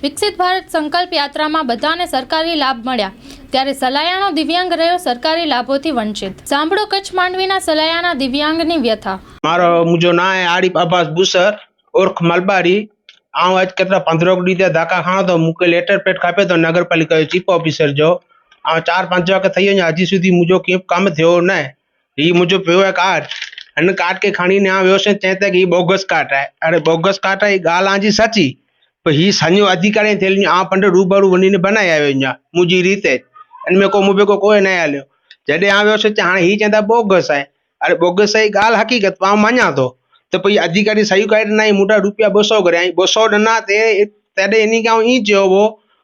વિકસિત ભારત સંકલ્પ યાત્રામાં બધાને સરકારી લાભ મળ્યા, ત્યારે સલાયાનો દિવ્યાંગ રહ્યો સરકારી લાભોથી વંચિત। સાંભળો કચ્છ માંડવીના સલાયાના દિવ્યાંગની વ્યથા। मारो मुझो ना है आरिफ अब्बास बुसर उर्फ मलबारी। आऊं आज केतरा 15 डी धाका खाणो तो मुके लेटर पेट खापे तो नगर पालिका चीफ ऑफिसर जो आ 4-5 वाके थई वञा हजी सुधी मुझो के कम थियो न। ही मुझो पियो है कार्ड अन कार्ड के खाणी ने आ व्यवस्था चेते कि बोगस कार्ड है। अरे बोगस कार्ड है गाल आजी सची पर ही सन्यो अधिकारी थेली आ पंड रूबरू वनी ने बनाई आयो न्या मुजी रीते अन में को मुबे को कोई न आलो जडे आ व्यवस्था हाणे ही चेता बोगस है। अरे बोगस है गाल हकीकत पाव मान्या तो पई अधिकारी सही काट नहीं मोटा रुपया 200 करे 200 डना ते तेडे इनी का ई जो वो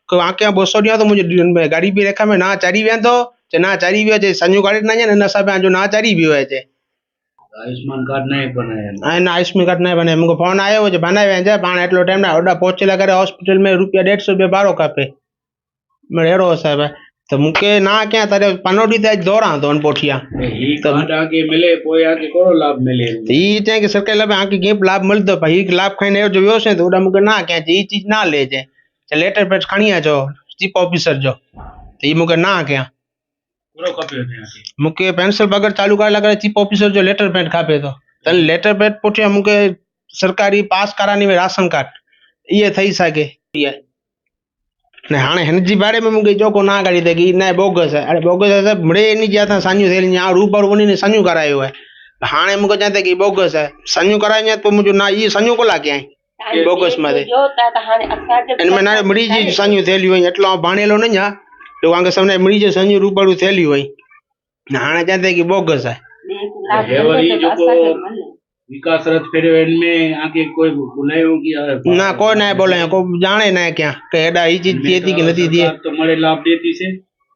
कि आके 200 दिया तो मुझे गाड़ी भी रेखा में ना चरी वे तो ना चरी वे जे सन्यू काट ना न सब जो ना चरी भी है जे आयुष्मान कार्ड नहीं बनाया ना आयुष्मान कार्ड नहीं बने मुको फोन आयो जे बनावे जे पाण एटलो टाइम ना ओडा पहुंचेला करे हॉस्पिटल में रुपया 150 रुपया भाड़ो कापे मैं हेरो साहब तो मुके ना क्या तारे पनोडी ते दौरा तो पोठिया ही कार्ड आगे मिले कोई आगे कोनो लाभ मिले ई चे कि सरकार लाभ आके के लाभ मिलतो भाई लाभ खाने जो व्यवस्था तो ओडा मुके ना क्या ई चीज ना ले जे लेटर पेट खणिया जो चीफ ऑफिसर जो तो ई मुके ना क्या पूरो कपियो ने मुके पेंसिल बगर चालू कर लगा चीफ ऑफिसर जो लेटर पेट खापे तो तन लेटर पेट पोठिया मुके सरकारी पास करानी में राशन कार्ड ये थई सके ये ने हाने हनजी बारे में मुके जो को ना गाड़ी देगी ना बोगस है। अरे बोगस है सब मड़े नहीं जाता सान्यू थेली यहां रूपर वनी ने सान्यू करायो है हाने मुके जाते कि बोगस है सान्यू कराया तो मुझे ना ये सान्यू को लागे आई बोगस में दे इनमें ना मड़ी जी सान्यू थेली हुई एटलो भाणेलो नहीं आ तो आगे सबने मड़ी जी सान्यू रूपर थेली हुई हाने जाते कि बोगस है। हेवरी जो को विकास रथ फेरे इनमें आके कोई बुलायो की ना कोई ना बोले को जाने ना क्या के एडा ई चीज थी कि नहीं थी तो मळे लाभ देती से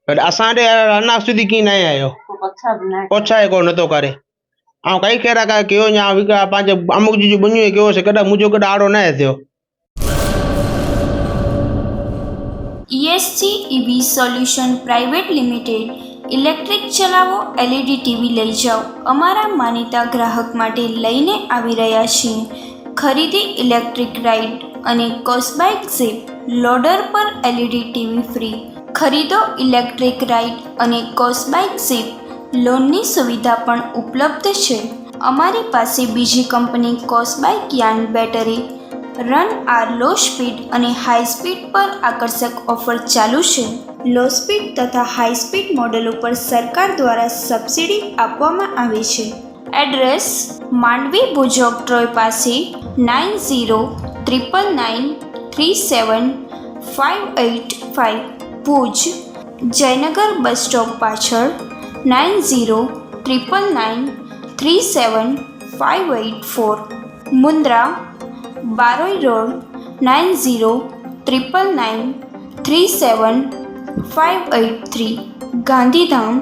पर असाडे अना सुधी की नहीं आयो पोछा है को नतो करे आ कई केरा का केयो न्या विका पांच अमुक जी बन्यो केयो से कदा मुजो कदा आड़ो ना थयो। ESG EV solution private limited electric ચલાવો LED ટીવી લઈ જાઓ। અમારા માનીતા ગ્રાહક માટે લઈને આવી રહ્યા છીએ ખરીદી ઇલેક્ટ્રિક રાઇડ અને કોસ્બાઇક ઝીપ લોડર પર LED ટીવી ફ્રી। ખરીદો ઇલેક્ટ્રિક રાઇડ અને કોસ્બાઇક ઝીપ લોનની સુવિધા પણ ઉપલબ્ધ છે। અમારી પાસે બીજી કંપની કોસ્બાઇક યાન બેટરી રન આર લો સ્પીડ અને હાઈ સ્પીડ પર આકર્ષક ઓફર ચાલુ છે। લો સ્પીડ તથા હાઈ સ્પીડ મોડેલો પર સરકાર દ્વારા સબસિડી આપવામાં આવે છે। એડ્રેસ માંડવી ભુજ ઓક્ટ્રોય પાસે 9099937585 ભુજ જયનગર બસ સ્ટોપ પાછળ 9099937584 મુન્દ્રા बारोई रोड 9099937583 गांधीधाम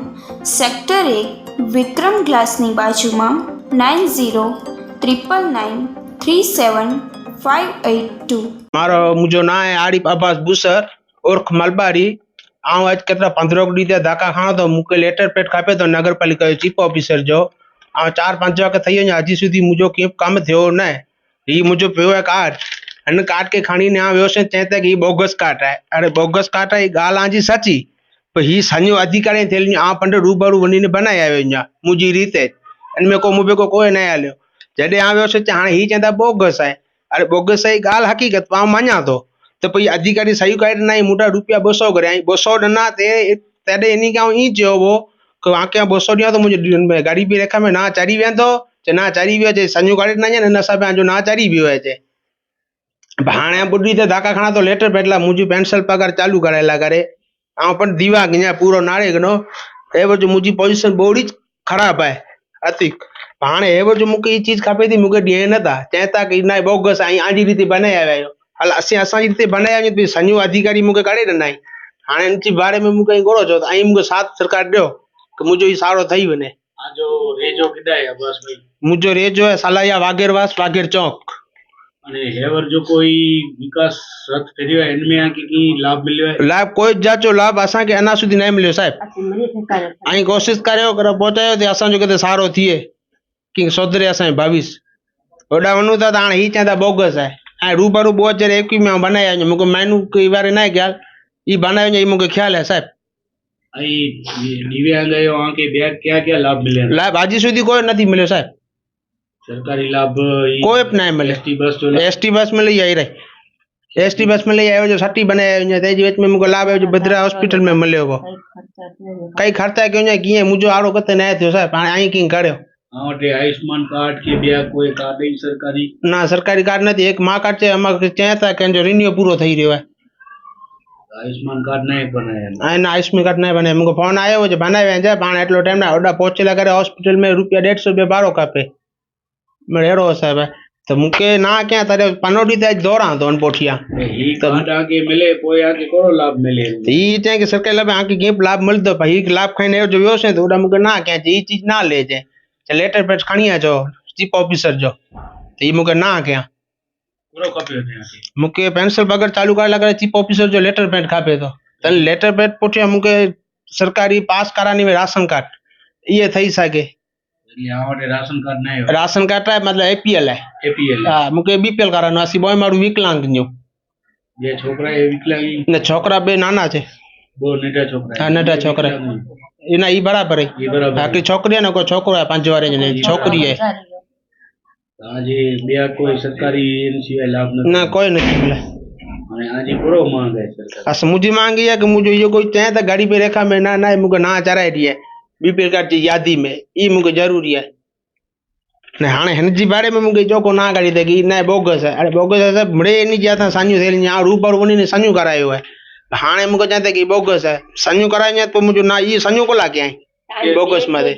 सेक्टर 1 विक्रम ग्लासनी बाजू में 9099937582। मारो मुझो ना है आरिफ अब्बास बुसर उर्फ मलबारी। आऊं आज केतरा 15 डी धाका खाणो तो मुके लेटर पेट खापे तो नगर पालिका चीफ ऑफिसर जो आ 4-5 वाके थई वञा हजी सुधी मुझो के कम थियो न। ही मुझो पियो है कार्ड अन कार्ड के खाणी ने आ व्यवस्था चेते कि बोगस कार्ड है। अरे बोगस कार्ड है गाल आजी सची पर ही सन्यो अधिकारी थेली आ पंड रूबरू वनी ने बनाई आयो न्या मुजी रीते अन में को मुबे को कोई न आलो जडे आ व्यवस्था हाणे ही चेता बोगस है। अरे बोगस है गाल हकीकत पाव मान्या तो पई अधिकारी सही काट नहीं मोटा रुपया 200 करे 200 डना ते तेडे इनी का ई जो वो कि आके 200 दिया तो मुझे गाड़ी भी रेखा में ना चरी वे तो ना चरी वे जे सन्यू काट ना न सब जो ना चरी भी है जे भाणे बुढ़ी ते धाका खाना तो लेटर पेटला मुझी पेंसिल पगार चालू करेला करे आ पण दीवा गया पूरो नारे गनो ए जो मुझी पोजीशन बोड़ी खराब है अतिक भाणे ए जो मुके ई चीज खापे थी मुके दिए नता चेता कि ना बोगस आई आजी रीति बनाई आयो हल असा रीते बनाया तो सन्यू अधिकारी मुके काढे न नाई हाणे इनची बारे में मुके गोड़ो छो आई मुके साथ सरकार दियो कि मुझो ई सारो थई वने। आ जो रेजो किदाय बस भाई मुझो रेजो है सलाया वागेरवास वागेर चौक અને હેવર जो कोई विकास रथ फेरियो इनमें आके की लाभ मिलियो है लाभ कोई जाचो लाभ असा के अना सुधी नहीं मिलियो साहब आई कोशिश करियो कर पहुंचायो ते असा जो के सारो थिए कि सुधरे असा भविष्य ओडा वनु ता हाणे ही चंदा बोगस है आ रूबरू 2021 में बनाया है मुझे मैनू कई बार ना ख्याल ये बनाया है ये मुझे ख्याल है साहब दिव्यांग है वहाँ के ब्याह क्या क्या लाभ मिले लाभ आज સુધી કોઈ નથી મળ્યો સાહેબ सरकारी लाभ કોઈ नहीं मिले एसटी बस में ले आई रही एसटी बस में ले आयो जो सट्टी बनाया है तेजी वच में मुझे लाभ है जो बद्रा हॉस्पिटल में मिले वो कई खर्चा क्यों नहीं किए मुझे आड़ो कते ना थयो साहब आई किंग कर्यो आयुष्मान कार्ड के ब्याह कोई कार्ड है सरकारी ना सरकारी कार्ड नहीं एक माँ कार्ड છે અમાર ચાહતા કે જો રિન્યુ પૂરો થઈ રહ્યો है आयुष्मान कार्ड नहीं बनाया ना आयुष्मान कार्ड नहीं बने मुझे फोन आयो जो बनावे है पाण एटलो टाइम ना ओडा पहुंचेला करे हॉस्पिटल में ₹150 भाड़ो कापे मैं हेरो साहब तो मुके ना क्या तारे पनोडी ते दौरा तो पोठिया ही कार्ड आगे मिले कोई आगे करो लाभ मिले ई चे कि सरकारी लाभ आके के लाभ मिलतो भाई लाभ खाने जो व्यो छे तो ओडा मुके ना क्या ई चीज ना ले जे लेटर पेड खणी आजो चीफ ऑफिसर जो तो ई मुके ना क्या पूरो कपियो थे मुके पेंसिल बगर चालू कर लगा चीफ ऑफिसर जो लेटर पेड खापे तो तन लेटर पेड पोठिया मुके सरकारी पास करानी में राशन कार्ड ये थई सके राशन कार्ड है मतलब एपीएल है हां मुके बीपीएल करानो आसी बोय मारू विकलांग न्यू બે છોકરા એ વિકલાંગ ને છોકરા બે નાના છે બહુ નેટા છોકરા હા નેટા છોકરા એના ઈ બરાબર है બાકી છોકરી ને કોઈ છોકરો 5 વારે ને છોકરી है આજે બે કોઈ સરકારી એની સિવાય લાભ નથી ના કોઈ નથી મળે અને આજે પૂરો માંગ है सरकार आ मुझे मांगी है कि मुझे ये कोई चाहे तो गाड़ी पे रेखा में ना ना मुझे ना चराई रही है बीपीएल कार्ड की यादी में ये मुझे जरूरी है ने हाने हनजी बारे में मुझे जो को ना गाड़ी देगी ना बोगस है अरे बोगस है सब मड़े नहीं जाता सान्यू थेली यहां रूपर वनी ने सान्यू करायो है हाने मुझे चाहते कि बोगस है सान्यू कराया तो मुझे ना ये सान्यू को लाके आई बोगस में दे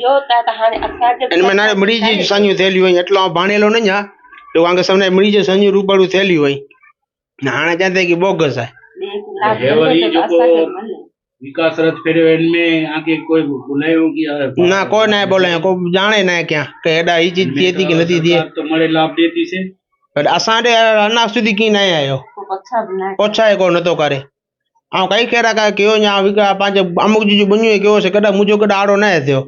इनमें ना मड़ी जी सान्यू थेली होय એટલો ભાણેલો ન જા તો કાંગે સમને મડી જે સાન્યू रूपरू थेली होय हाने चाहते कि बोगस है हेवरी जो को विकास रथ फेरे इनमें आके कोई बुलायो कि ना कोई ना बोले को जाने ना क्या के एडा ई चीज थी थी कि नहीं थी तो मरे लाभ देती से पर असाडे अना सुधी की नहीं आयो पोछा है को नतो करे आ कई केरा का केओ न्या विका पांच अमुक जी बन्यो केओ से कदा मुजो कदा आड़ो ना थयो